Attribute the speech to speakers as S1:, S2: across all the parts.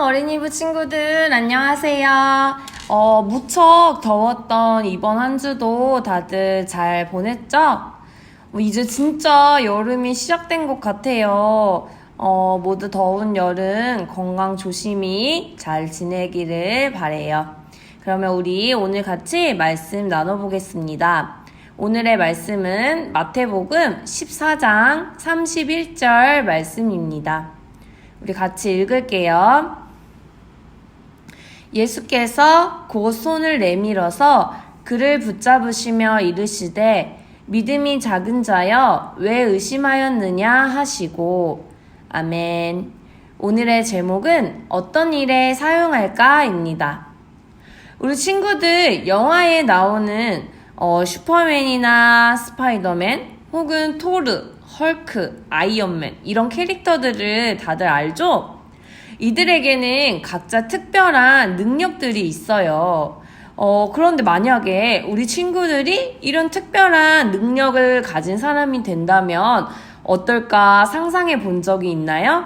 S1: 어린이부 친구들 안녕하세요. 무척 더웠던 이번 한 주도 다들 잘 보냈죠? 이제 진짜 여름이 시작된 것 같아요. 모두 더운 여름 건강 조심히 잘 지내기를 바래요. 그러면 우리 오늘 같이 말씀 나눠보겠습니다. 오늘의 말씀은 마태복음 14장 31절 말씀입니다. 우리 같이 읽을게요. 예수께서 곧 손을 내밀어서 그를 붙잡으시며 이르시되 믿음이 작은 자여 왜 의심하였느냐 하시고. 아멘. 오늘의 제목은 어떤 일에 사용할까입니다. 우리 친구들 영화에 나오는 슈퍼맨이나 스파이더맨 혹은 토르, 헐크, 아이언맨 이런 캐릭터들을 다들 알죠? 이들에게는 각자 특별한 능력들이 있어요. 그런데 만약에 우리 친구들이 이런 특별한 능력을 가진 사람이 된다면 어떨까 상상해 본 적이 있나요?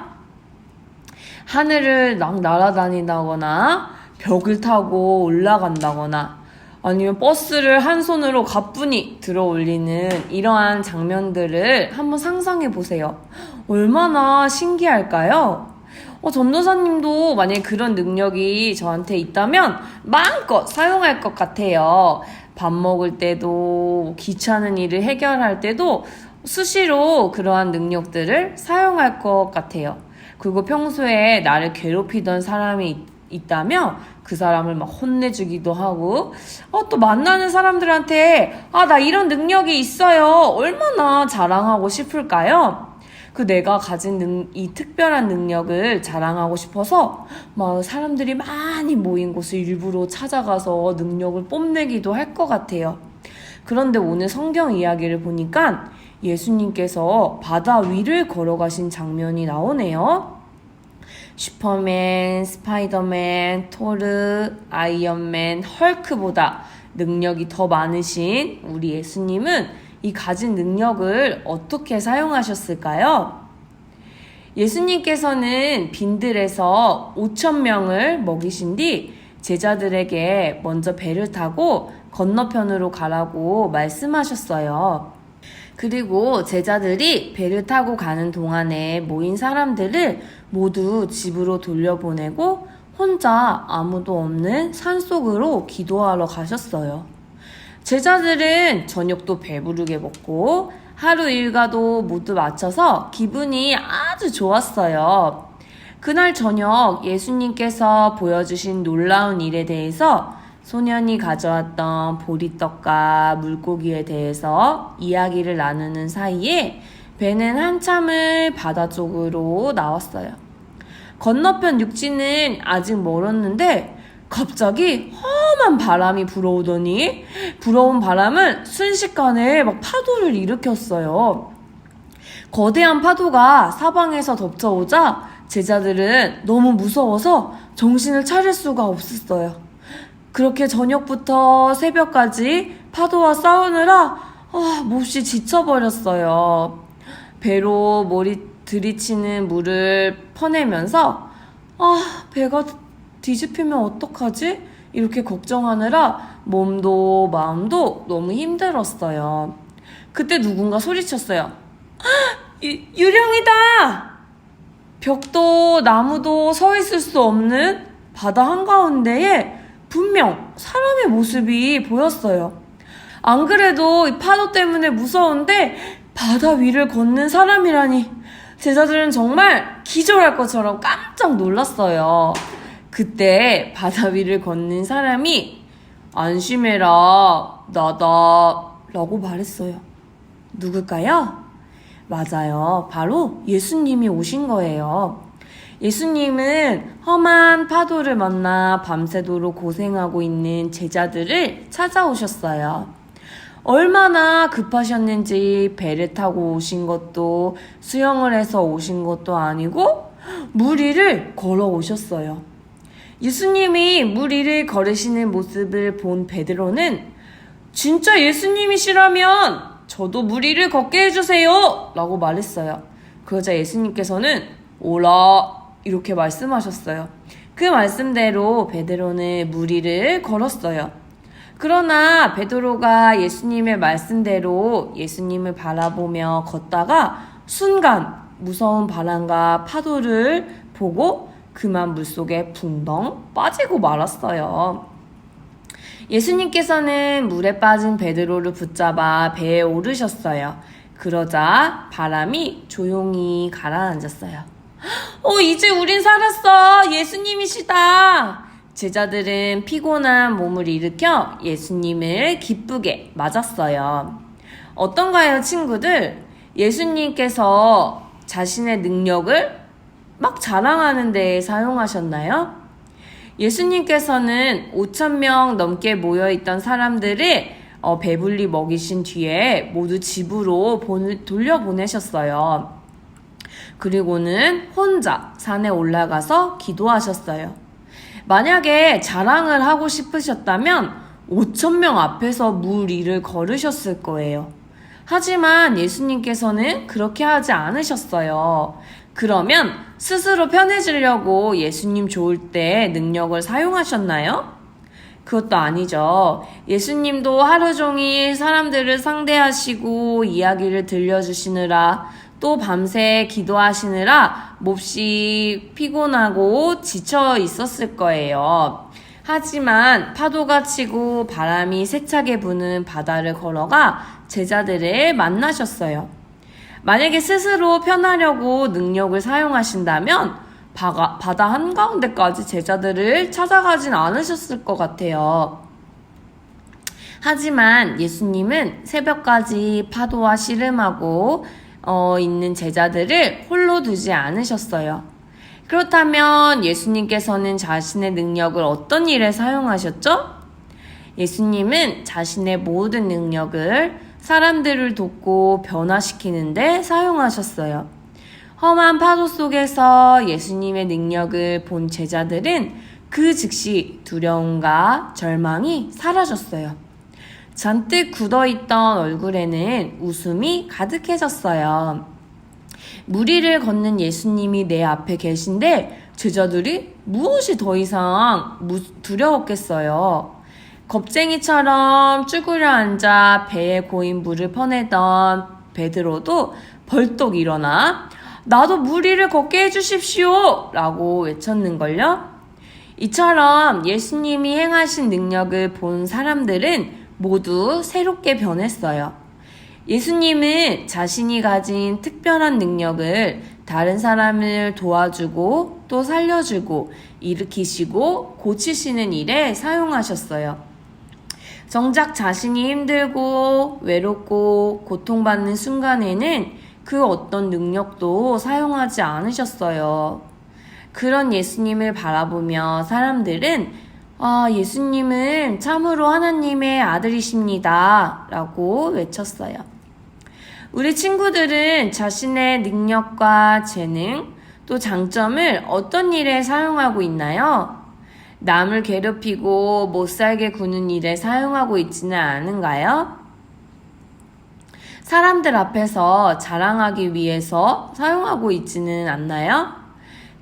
S1: 하늘을 막 날아다닌다거나 벽을 타고 올라간다거나 아니면 버스를 한 손으로 가뿐히 들어 올리는 이러한 장면들을 한번 상상해 보세요. 얼마나 신기할까요? 전도사님도 만약에 그런 능력이 저한테 있다면 마음껏 사용할 것 같아요. 밥 먹을 때도 귀찮은 일을 해결할 때도 수시로 그러한 능력들을 사용할 것 같아요. 그리고 평소에 나를 괴롭히던 사람이 있다면 그 사람을 막 혼내주기도 하고 또 만나는 사람들한테 나 이런 능력이 있어요. 얼마나 자랑하고 싶을까요? 내가 가진 이 특별한 능력을 자랑하고 싶어서 막 사람들이 많이 모인 곳을 일부러 찾아가서 능력을 뽐내기도 할 것 같아요. 그런데 오늘 성경 이야기를 보니까 예수님께서 바다 위를 걸어가신 장면이 나오네요. 슈퍼맨, 스파이더맨, 토르, 아이언맨, 헐크보다 능력이 더 많으신 우리 예수님은 이 가진 능력을 어떻게 사용하셨을까요? 예수님께서는 빈들에서 5,000명을 먹이신 뒤 제자들에게 먼저 배를 타고 건너편으로 가라고 말씀하셨어요. 그리고 제자들이 배를 타고 가는 동안에 모인 사람들을 모두 집으로 돌려보내고 혼자 아무도 없는 산속으로 기도하러 가셨어요. 제자들은 저녁도 배부르게 먹고 하루 일과도 모두 마쳐서 기분이 아주 좋았어요. 그날 저녁 예수님께서 보여주신 놀라운 일에 대해서 소년이 가져왔던 보리떡과 물고기에 대해서 이야기를 나누는 사이에 배는 한참을 바다 쪽으로 나왔어요. 건너편 육지는 아직 멀었는데 갑자기 험한 바람이 불어오더니 불어온 바람은 순식간에 막 파도를 일으켰어요. 거대한 파도가 사방에서 덮쳐오자 제자들은 너무 무서워서 정신을 차릴 수가 없었어요. 그렇게 저녁부터 새벽까지 파도와 싸우느라 몹시 지쳐버렸어요. 배로 들이치는 물을 퍼내면서 배가 뒤집히면 어떡하지? 이렇게 걱정하느라 몸도 마음도 너무 힘들었어요. 그때 누군가 소리쳤어요. 유령이다! 벽도 나무도 서 있을 수 없는 바다 한가운데에 분명 사람의 모습이 보였어요. 안 그래도 이 파도 때문에 무서운데 바다 위를 걷는 사람이라니 제자들은 정말 기절할 것처럼 깜짝 놀랐어요. 그때 바다 위를 걷는 사람이 안심해라, 나다 라고 말했어요. 누굴까요? 맞아요. 바로 예수님이 오신 거예요. 예수님은 험한 파도를 만나 밤새도록 고생하고 있는 제자들을 찾아오셨어요. 얼마나 급하셨는지 배를 타고 오신 것도 수영을 해서 오신 것도 아니고 물 위를 걸어오셨어요. 예수님이 물 위를 걸으시는 모습을 본 베드로는 진짜 예수님이시라면 저도 물 위를 걷게 해주세요 라고 말했어요. 그러자 예수님께서는 오라 이렇게 말씀하셨어요. 그 말씀대로 베드로는 무리를 걸었어요. 그러나 베드로가 예수님의 말씀대로 예수님을 바라보며 걷다가 순간 무서운 바람과 파도를 보고 그만 물속에 붕덩 빠지고 말았어요. 예수님께서는 물에 빠진 베드로를 붙잡아 배에 오르셨어요. 그러자 바람이 조용히 가라앉았어요. 이제 우린 살았어. 예수님이시다. 제자들은 피곤한 몸을 일으켜 예수님을 기쁘게 맞았어요. 어떤가요, 친구들? 예수님께서 자신의 능력을 막 자랑하는 데에 사용하셨나요? 예수님께서는 5,000명 넘게 모여있던 사람들을 배불리 먹이신 뒤에 모두 집으로 돌려보내셨어요. 그리고는 혼자 산에 올라가서 기도하셨어요. 만약에 자랑을 하고 싶으셨다면 5,000명 앞에서 물 위를 걸으셨을 거예요. 하지만 예수님께서는 그렇게 하지 않으셨어요. 그러면 스스로 편해지려고 예수님 좋을 때 능력을 사용하셨나요? 그것도 아니죠. 예수님도 하루 종일 사람들을 상대하시고 이야기를 들려주시느라 또 밤새 기도하시느라 몹시 피곤하고 지쳐 있었을 거예요. 하지만 파도가 치고 바람이 세차게 부는 바다를 걸어가 제자들을 만나셨어요. 만약에 스스로 편하려고 능력을 사용하신다면 바다 한가운데까지 제자들을 찾아가진 않으셨을 것 같아요. 하지만 예수님은 새벽까지 파도와 씨름하고 있는 제자들을 홀로 두지 않으셨어요. 그렇다면 예수님께서는 자신의 능력을 어떤 일에 사용하셨죠? 예수님은 자신의 모든 능력을 사람들을 돕고 변화시키는데 사용하셨어요. 험한 파도 속에서 예수님의 능력을 본 제자들은 그 즉시 두려움과 절망이 사라졌어요. 잔뜩 굳어있던 얼굴에는 웃음이 가득해졌어요. 물 위를 걷는 예수님이 내 앞에 계신데 제자들이 무엇이 더 이상 두려웠겠어요. 겁쟁이처럼 쭈그려 앉아 배에 고인 물을 퍼내던 베드로도 벌떡 일어나 나도 물 위를 걷게 해주십시오 라고 외쳤는걸요. 이처럼 예수님이 행하신 능력을 본 사람들은 모두 새롭게 변했어요. 예수님은 자신이 가진 특별한 능력을 다른 사람을 도와주고 또 살려주고 일으키시고 고치시는 일에 사용하셨어요. 정작 자신이 힘들고 외롭고 고통받는 순간에는 그 어떤 능력도 사용하지 않으셨어요. 그런 예수님을 바라보며 사람들은 예수님은 참으로 하나님의 아들이십니다 라고 외쳤어요. 우리 친구들은 자신의 능력과 재능 또 장점을 어떤 일에 사용하고 있나요? 남을 괴롭히고 못살게 구는 일에 사용하고 있지는 않은가요? 사람들 앞에서 자랑하기 위해서 사용하고 있지는 않나요?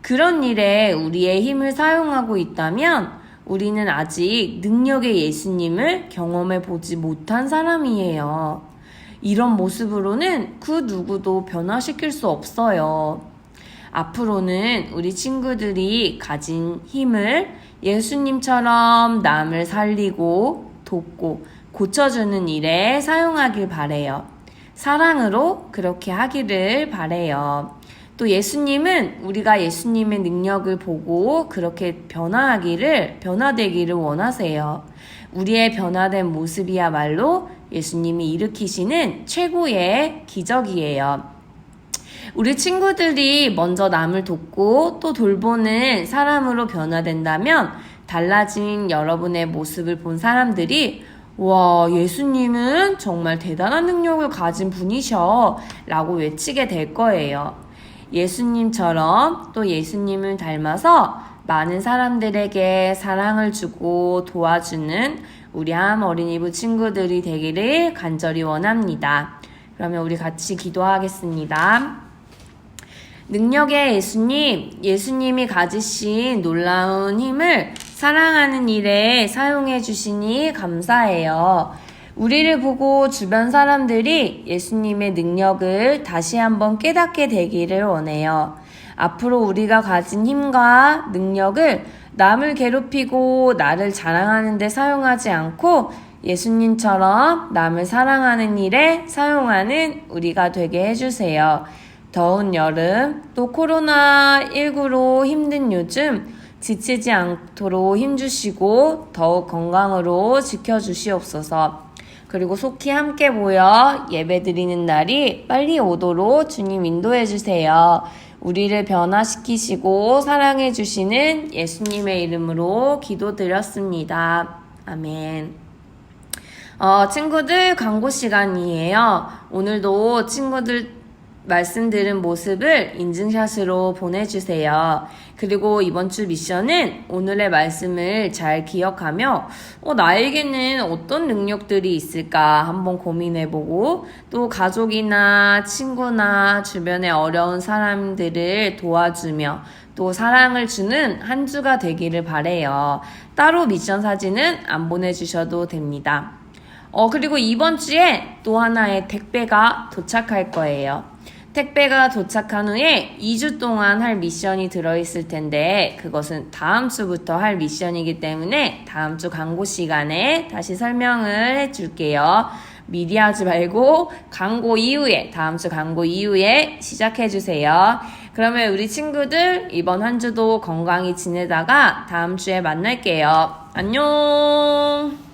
S1: 그런 일에 우리의 힘을 사용하고 있다면 우리는 아직 능력의 예수님을 경험해 보지 못한 사람이에요. 이런 모습으로는 그 누구도 변화시킬 수 없어요. 앞으로는 우리 친구들이 가진 힘을 예수님처럼 남을 살리고 돕고 고쳐주는 일에 사용하길 바래요. 사랑으로 그렇게 하기를 바래요. 또 예수님은 우리가 예수님의 능력을 보고 그렇게 변화되기를 원하세요. 우리의 변화된 모습이야말로 예수님이 일으키시는 최고의 기적이에요. 우리 친구들이 먼저 남을 돕고 또 돌보는 사람으로 변화된다면 달라진 여러분의 모습을 본 사람들이 와, 예수님은 정말 대단한 능력을 가진 분이셔 라고 외치게 될 거예요. 예수님처럼 또 예수님을 닮아서 많은 사람들에게 사랑을 주고 도와주는 우리 함 어린이부 친구들이 되기를 간절히 원합니다. 그러면 우리 같이 기도하겠습니다. 능력의 예수님, 예수님이 가지신 놀라운 힘을 사랑하는 일에 사용해 주시니 감사해요. 우리를 보고 주변 사람들이 예수님의 능력을 다시 한번 깨닫게 되기를 원해요. 앞으로 우리가 가진 힘과 능력을 남을 괴롭히고 나를 자랑하는 데 사용하지 않고 예수님처럼 남을 사랑하는 일에 사용하는 우리가 되게 해주세요. 더운 여름, 또 코로나19로 힘든 요즘 지치지 않도록 힘주시고 더욱 건강으로 지켜주시옵소서. 그리고 속히 함께 모여 예배드리는 날이 빨리 오도록 주님 인도해 주세요. 우리를 변화시키시고 사랑해 주시는 예수님의 이름으로 기도드렸습니다. 아멘. 친구들 광고 시간이에요. 오늘도 친구들 말씀 들은 모습을 인증샷으로 보내주세요. 그리고 이번 주 미션은 오늘의 말씀을 잘 기억하며 나에게는 어떤 능력들이 있을까 한번 고민해보고 또 가족이나 친구나 주변의 어려운 사람들을 도와주며 또 사랑을 주는 한 주가 되기를 바래요. 따로 미션 사진은 안 보내주셔도 됩니다. 그리고 이번 주에 또 하나의 택배가 도착할 거예요. 택배가 도착한 후에 2주 동안 할 미션이 들어있을 텐데 그것은 다음 주부터 할 미션이기 때문에 다음 주 광고 시간에 다시 설명을 해줄게요. 미리 하지 말고 다음 주 광고 이후에 시작해주세요. 그러면 우리 친구들 이번 한 주도 건강히 지내다가 다음 주에 만날게요. 안녕.